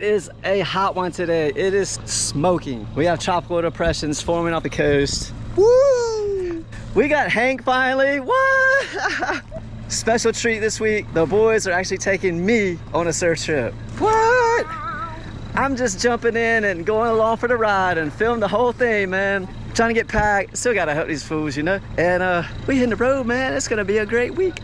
It is a hot one today. It is smoking. We have tropical depressions forming off the coast. Woo! We got Hank finally. What? Special treat this week. The boys are actually taking me on a surf trip. What? I'm just jumping in and going along for the ride and film the whole thing, man. Trying to get packed. Still gotta help these fools, you know? And we hitting the road, man. It's gonna be a great week.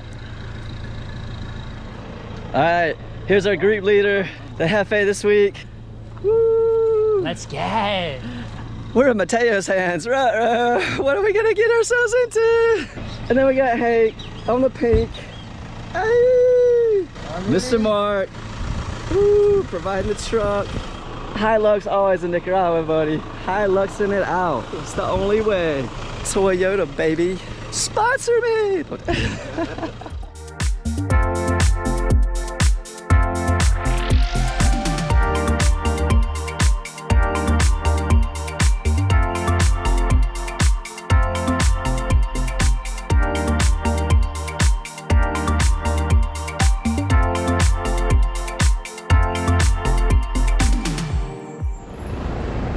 All right, here's our group leader, the Hefe this week. Woo! Let's get. We're in Mateo's hands, right? What are we gonna get ourselves into? And then we got Hank on the pink. Hey! Mr. Mark. Woo, providing the truck. Hilux always in Nicaragua, buddy. Hiluxing it out. It's the only way. Toyota, baby. Sponsor me!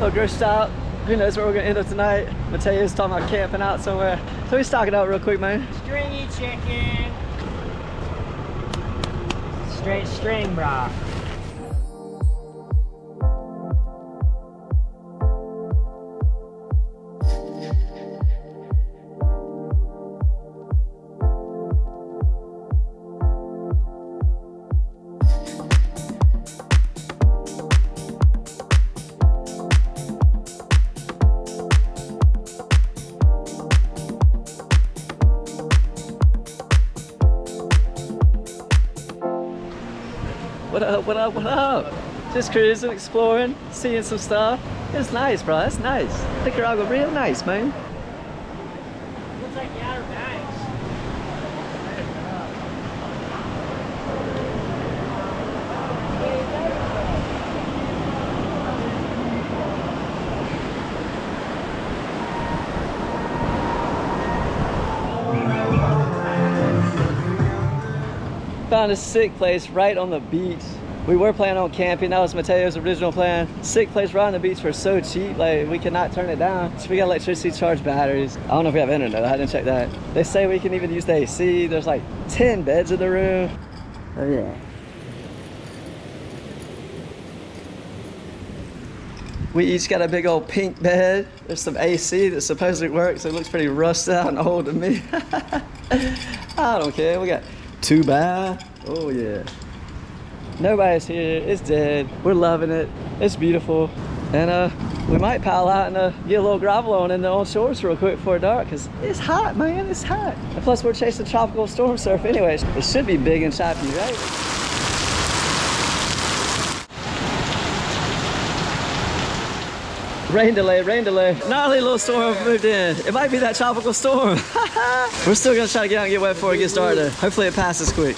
Little grocery stop. Who knows where we're gonna end up tonight? Mateo's talking about camping out somewhere. So we stock it out real quick, man. Stringy chicken. Straight string, brah. What up, what up, what up? Just cruising, exploring, seeing some stuff. It's nice, bro, it's nice. Nicaragua, real nice, man. Looks like the Outer Banks. Found a sick place right on the beach. We were planning on camping. That was Mateo's original plan. Sick place right on the beach for so cheap. Like, we cannot turn it down. So we got electricity, charge batteries. I don't know if we have internet. I didn't check that. They say we can even use the AC. There's like 10 beds in the room. Oh yeah. We each got a big old pink bed. There's some AC that supposedly works. It looks pretty rusted out and old to me. I don't care. We got 2 baths. Oh yeah. Nobody's here. It's dead. We're loving it. It's beautiful. And we might pile out and get a little gravel on in the on shores real quick before dark, because it's hot, man. It's hot. And plus we're chasing tropical storm surf anyways. It should be big and choppy, right? Rain delay, rain delay. Gnarly little storm moved in. It might be that tropical storm. We're still gonna try to get out and get wet before it gets dark though. Hopefully it passes quick.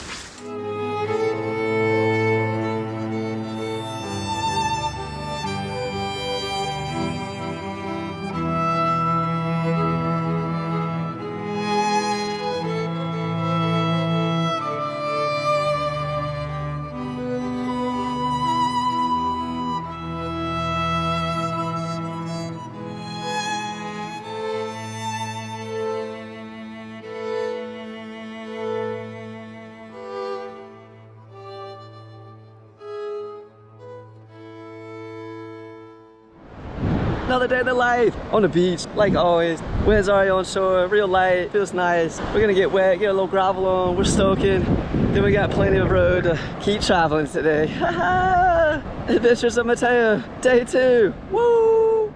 Another day in the life on the beach, like always. Wind's already on shore, real light, feels nice. We're gonna get wet, get a little gravel on, we're stoking. Then we got plenty of road to keep traveling today. Adventures of Mateo, day 2. Woo!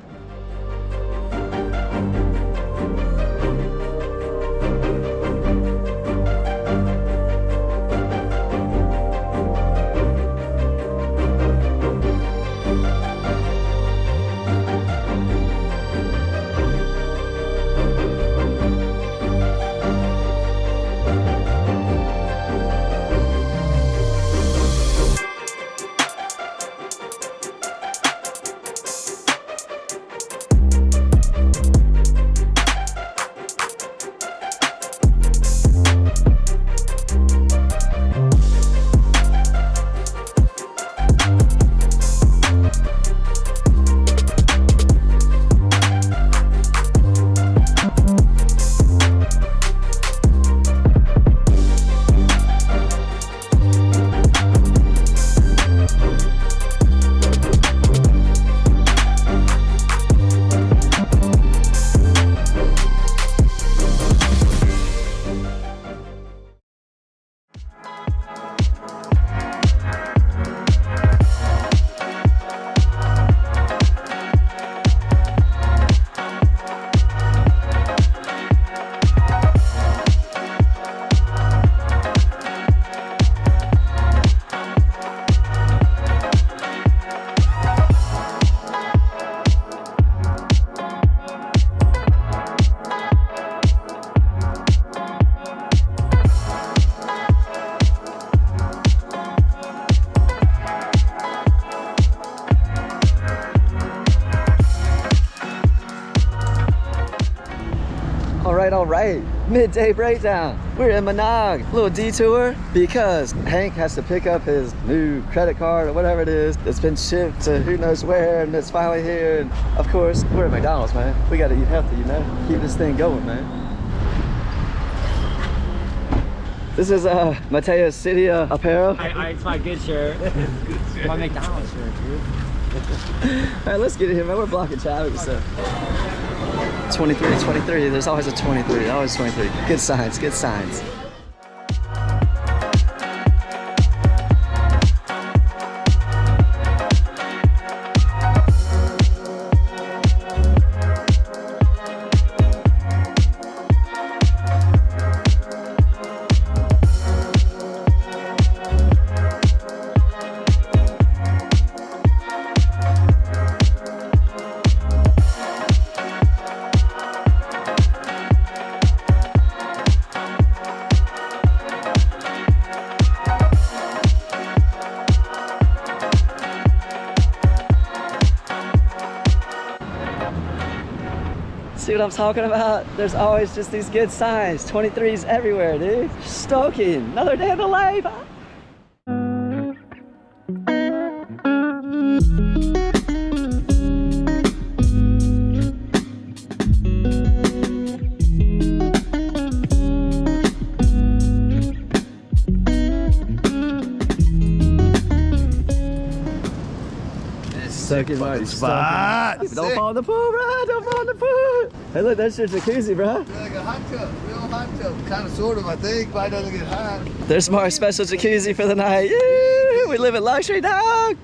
right. Midday breakdown. We're in Manag. Little detour because Hank has to pick up his new credit card or whatever it is that's been shipped to who knows where, and it's finally here. And of course, we're at McDonald's, man. We gotta eat healthy, you know? Keep this thing going, man. This is Mateo's City apparel. It's my good shirt. My McDonald's shirt, dude. All right, let's get it here, man. We're blocking traffic, so. 23, 23. There's always a 23. Always 23. Good signs, good signs. See what I'm talking about? There's always just these good signs. 23s everywhere, dude. Stoking. Another day of the life. Stoking right spot. Don't fall in the pool, bro. Don't fall in the pool. Hey, look, that's your jacuzzi, bro. Like a hot tub, real hot tub. Kind of, sort of, I think. Probably doesn't get hot. There's my special jacuzzi for the night. Yeah, we live in luxury, dog.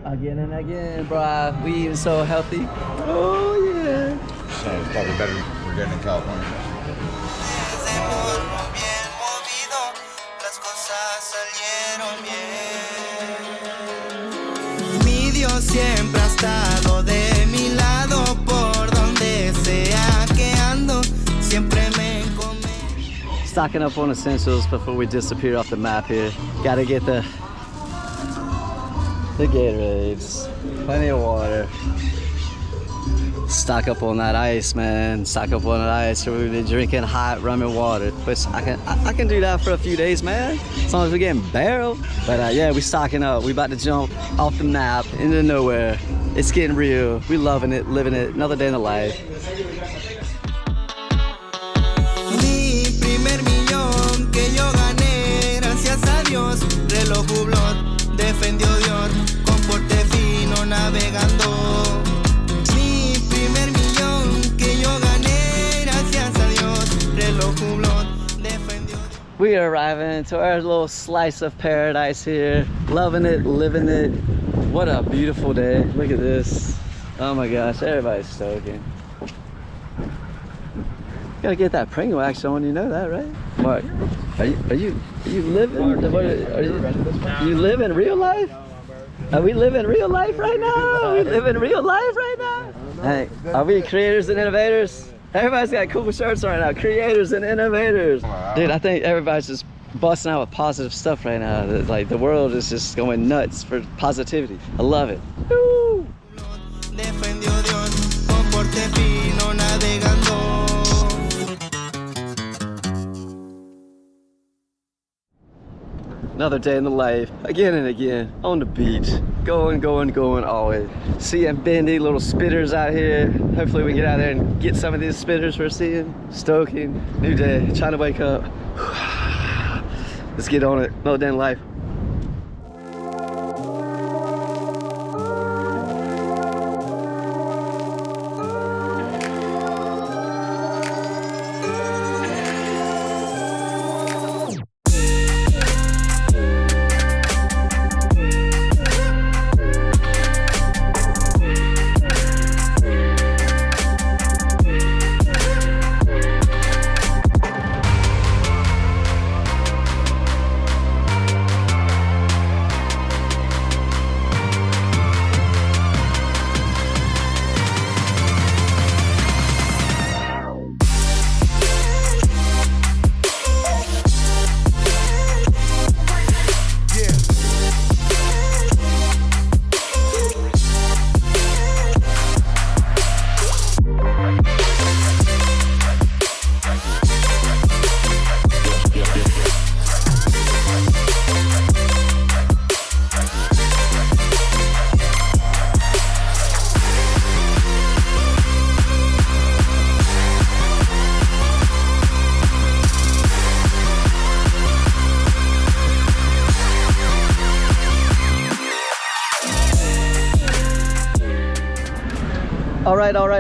Again and again, bro. We eating so healthy. Oh yeah. saying it's probably better we're getting in California. Mi Dios siempre ha estado de mi lado por donde sea que ando, siempre me encomendó. Stocking up on essentials before we disappear off the map here. Gotta get the Gatorades, plenty of water. Stock up on that ice, man. Stock up on that ice, or we'll be drinking hot rum and water. Which I can do that for a few days, man. As long as we're getting barreled. But yeah, we stocking up. We about to jump off the map into nowhere. It's getting real. We loving it, living it. Another day in the life. Mi primer millón que yo gané, gracias a Dios, reloj hublot, defendió Dios, con porte fino navegando. Mi primer millón que yo gané, gracias a Dios, reloj hublot, defendió Dios. We are arriving to our little slice of paradise here. Loving it, living it. What a beautiful day. Look at this. Oh my gosh, everybody's stoking. Gotta get that Pringle action on, you know that, right? Mark, are you living? Are you living real life? Are we living real life right now? Are we living real life right now? Hey, are we creators and innovators? Everybody's got cool shirts right now. Creators and innovators. Dude, I think everybody's just busting out with positive stuff right now. Like the world is just going nuts for positivity. I love it. Woo! Defendió Dios, con porte fino navegando. Another day in the life, again and again, on the beach. Going always. Seeing bendy little spitters out here. Hopefully we can get out there and get some of these spitters we're seeing. Stoking, new day, trying to wake up. Let's get on it, another day in life.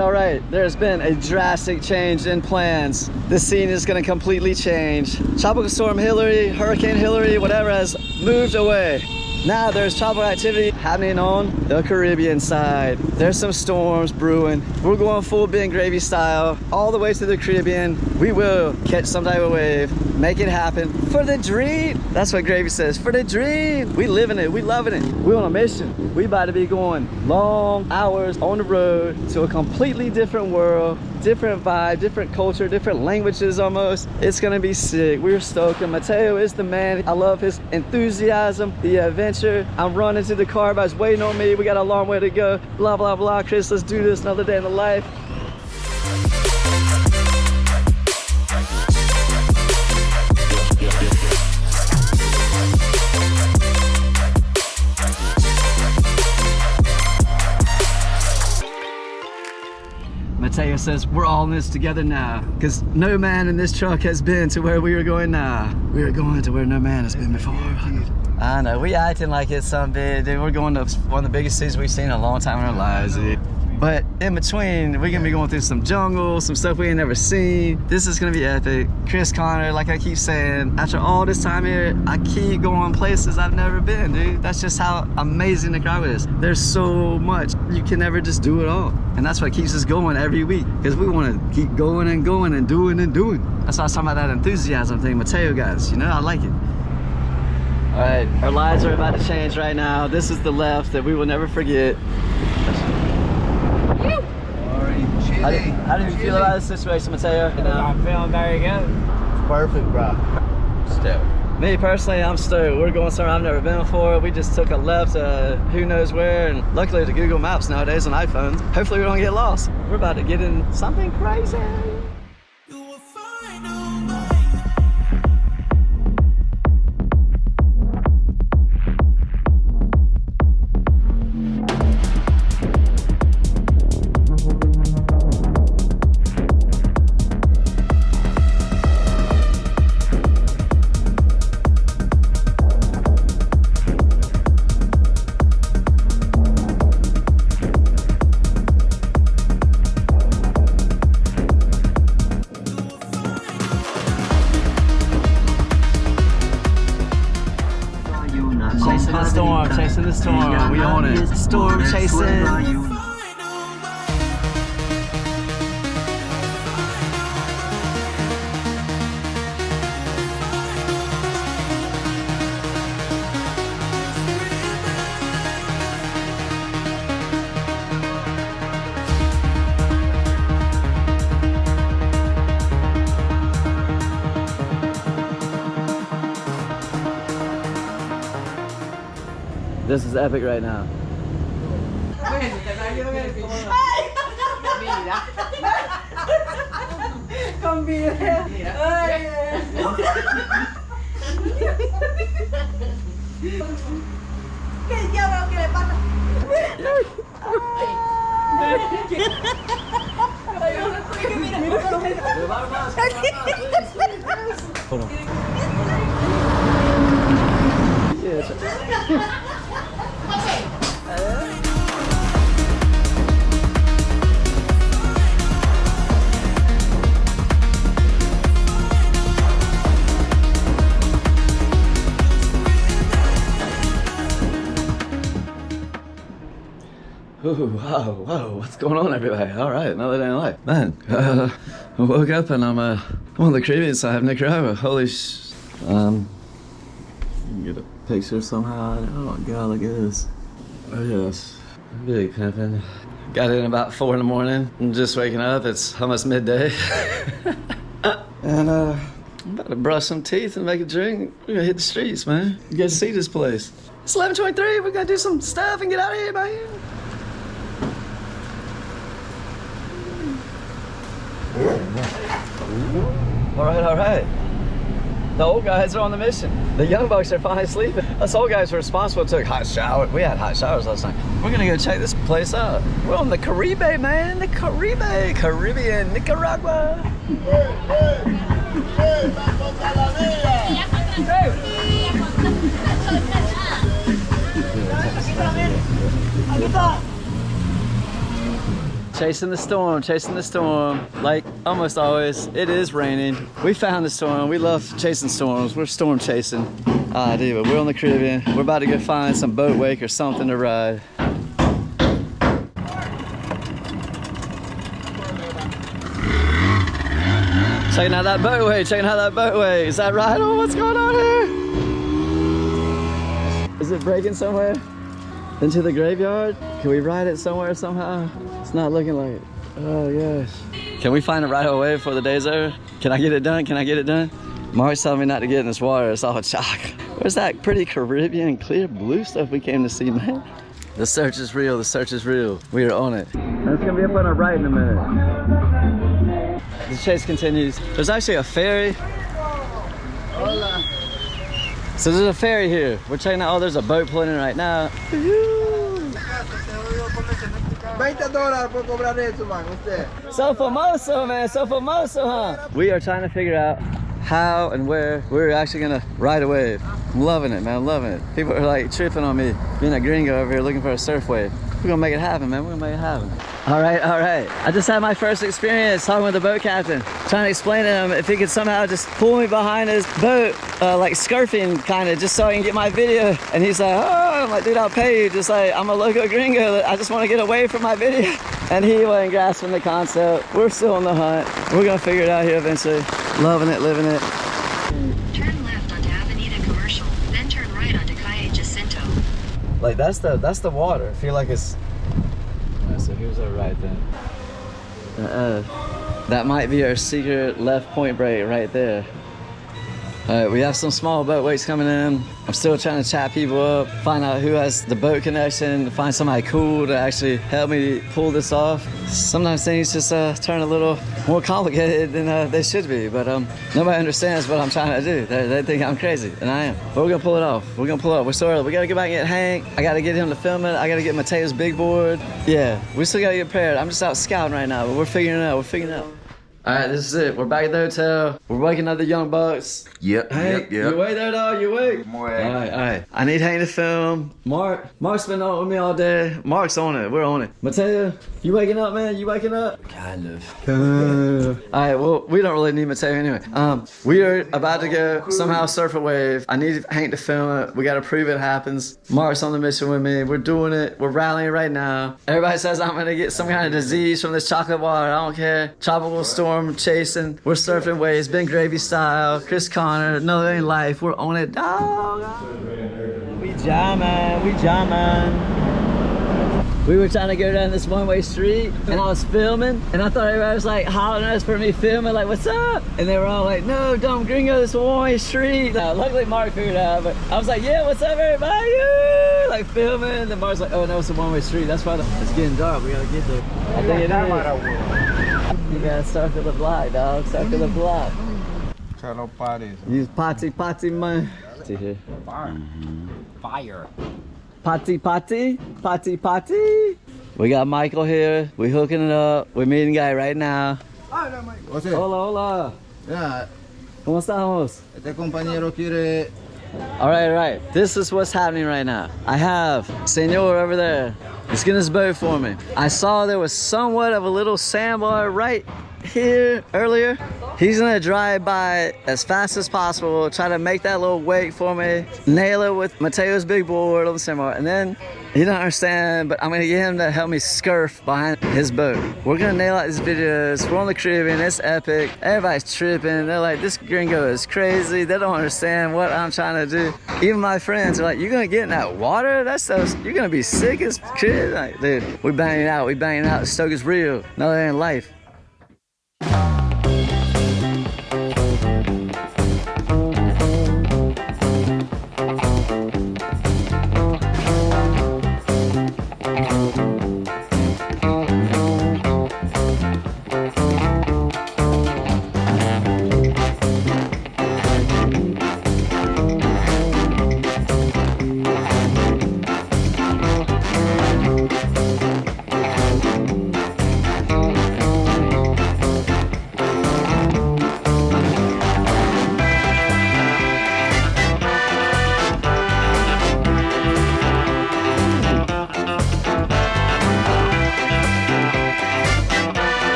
All right. There's been a drastic change in plans. The scene is gonna completely change. Tropical Storm Hillary, Hurricane Hillary, whatever has moved away. Now there's tropical activity happening on the Caribbean side. There's some storms brewing. We're going full Ben Gravy style all the way to the Caribbean. We will catch some type of wave, make it happen for the dream. That's what Gravy says, for the dream. We living it, we loving it. We on a mission. We about to be going long hours on the road to a completely different world, different vibe, different culture, different languages almost. It's gonna be sick. We're stoked. Mateo is the man. I love his enthusiasm, the adventure. I'm running to the car, everybody's waiting on me. We got a long way to go. Blah, blah, blah. Chris, let's do this. Another day in the life. Mateo says we're all in this together now, because no man in this truck has been to where we are going now. We are going to where no man has been before. I know, we acting like it's something big, dude. We're going to one of the biggest cities we've seen in a long time in our lives, dude. But in between, we're gonna be going through some jungle, some stuff we ain't never seen. This is gonna be epic. Chris Connor, like I keep saying, after all this time here, I keep going places I've never been, dude. That's just how amazing Nicaragua is. There's so much. You can never just do it all. And that's what keeps us going every week, because we want to keep going and going and doing and doing. That's why I was talking about that enthusiasm thing, Mateo guys, you know, I like it. All right, our lives are about to change right now. This is the left that we will never forget. How do you feel about this situation, Mateo? I'm feeling very good. Perfect, bro. Step. Me personally, I'm stoked. We're going somewhere I've never been before. We just took a left who knows where, and luckily the Google Maps nowadays on iPhones. Hopefully we don't get lost. We're about to get in something crazy. Chasing the storm, we on it. Storm chasing. This is epic right now. Hold on. Ooh, whoa, what's going on, everybody? All right, another day in life. Man, I woke up and I'm on the Caribbean side of Nicaragua. Holy sh... get a picture somehow. Oh my God, look at this. Oh yes, big pimpin'. Got in about 4 in the morning. I'm just waking up, it's almost midday. And I'm about to brush some teeth and make a drink. We're gonna hit the streets, man. You guys see this place. It's 11:23, we gotta do some stuff and get out of here, man. All right. The old guys are on the mission. The young bucks are finally sleeping. Us old guys were responsible, took hot shower. We had hot showers last night. We're gonna go check this place out. We're on the Caribe, man. The Caribe. Caribbean, Nicaragua. Chasing the storm, like almost always. It is raining. We found the storm. We love chasing storms. We're storm chasing. Dude, but we're on the Caribbean. We're about to go find some boat wake or something to ride. Checking out that boatway, Is that right? Oh, what's going on here? Is it breaking somewhere? Into the graveyard? Can we ride it somewhere somehow? It's not looking like it. Oh gosh. Can we find a right away before the day's over? Can I get it done? Mark's telling me not to get in this water, it's all chalk. Where's that pretty Caribbean clear blue stuff we came to see, man? The search is real, We are on it. And it's gonna be up on our right in a minute. The chase continues. There's actually a ferry. Hola. So there's a ferry here. We're checking out, there's a boat pulling in right now. $20 por cobrar eso, man, usted. So famoso, man, huh? We are trying to figure out how and where we're actually gonna ride a wave. I'm loving it, man. I'm loving it. People are like tripping on me being a gringo over here looking for a surf wave. We're gonna make it happen, man. We're gonna make it happen. All right. I just had my first experience talking with the boat captain, trying to explain to him if he could somehow just pull me behind his boat, like scurfing kind of, just so I can get my video. And he's like, oh, I'm like, dude, I'll pay you. Just like, I'm a local gringo. I just want to get away from my video. And he wasn't grasping the concept. We're still on the hunt. We're gonna figure it out here eventually. Loving it, living it. Turn left onto Avenida Commercial, then turn right onto Calle Jacinto. Like that's the water. I feel like it's. Alright, so here's our right then. That might be our secret left point break right there. Alright, we have some small boat wakes coming in. I'm still trying to chat people up, find out who has the boat connection, find somebody cool to actually help me pull this off. Sometimes things just turn a little more complicated than they should be, but nobody understands what I'm trying to do. They think I'm crazy, and I am. But we're gonna pull it off. We're gonna pull it off. We're so early. We gotta get back and get Hank. I gotta get him to film it. I gotta get Mateo's big board. Yeah, we still gotta get prepared. I'm just out scouting right now, but we're figuring it out. We're figuring it out. All right, this is it. We're back at the hotel. We're waking up the young bucks. Yep, Hank, you awake there, dog? You awake? I'm awake. All right. I need Hank to film. Mark's been on with me all day. Mark's on it. We're on it. Mateo, you waking up, man? You waking up? Kind of. All right, well, we don't really need Mateo anyway. We are about to go somehow surf a wave. I need Hank to film it. We got to prove it happens. Mark's on the mission with me. We're doing it. We're rallying right now. Everybody says I'm going to get some kind of disease from this chocolate water. I don't care. Tropical storm chasing. We're surfing waves. Ben Gravy style. Chris Connor. Another in life. We're on it, dog. We jamming. We were trying to go down this one-way street, and I was filming, and I thought everybody was like hollering at us for me filming, like, what's up? And they were all like, no, dumb gringo, this one-way street. Luckily Mark figured it out, but I was like, yeah, what's up, everybody? Like filming, and then Mark's like, oh no, it's a one-way street. That's why it's getting dark. We gotta get there. I think it is. You gotta circle the block, dog. Circle the block. Channel parties. Use potty, man. See here. Fire. Potty. We got Michael here. We hooking it up. We're meeting guy right now. What's it? Hola. Yeah, ¿Cómo estamos? este compañero quiere. All right. This is what's happening right now. I have Senor over there. He's getting his boat for me. I saw there was somewhat of a little sandbar right here earlier. He's gonna drive by as fast as possible, try to make that little wake for me, nail it with Mateo's big board on the sandbar, and then he don't understand, but I'm gonna get him to help me scurf behind his boat. We're gonna nail out these videos. We're on the Caribbean, it's epic. Everybody's tripping. They're like, this gringo is crazy. They don't understand what I'm trying to do. Even my friends are like, you're gonna get in that water? That stuff, you're gonna be sick as shit. Like, dude, we banging out. The stoke is real. Another day in life.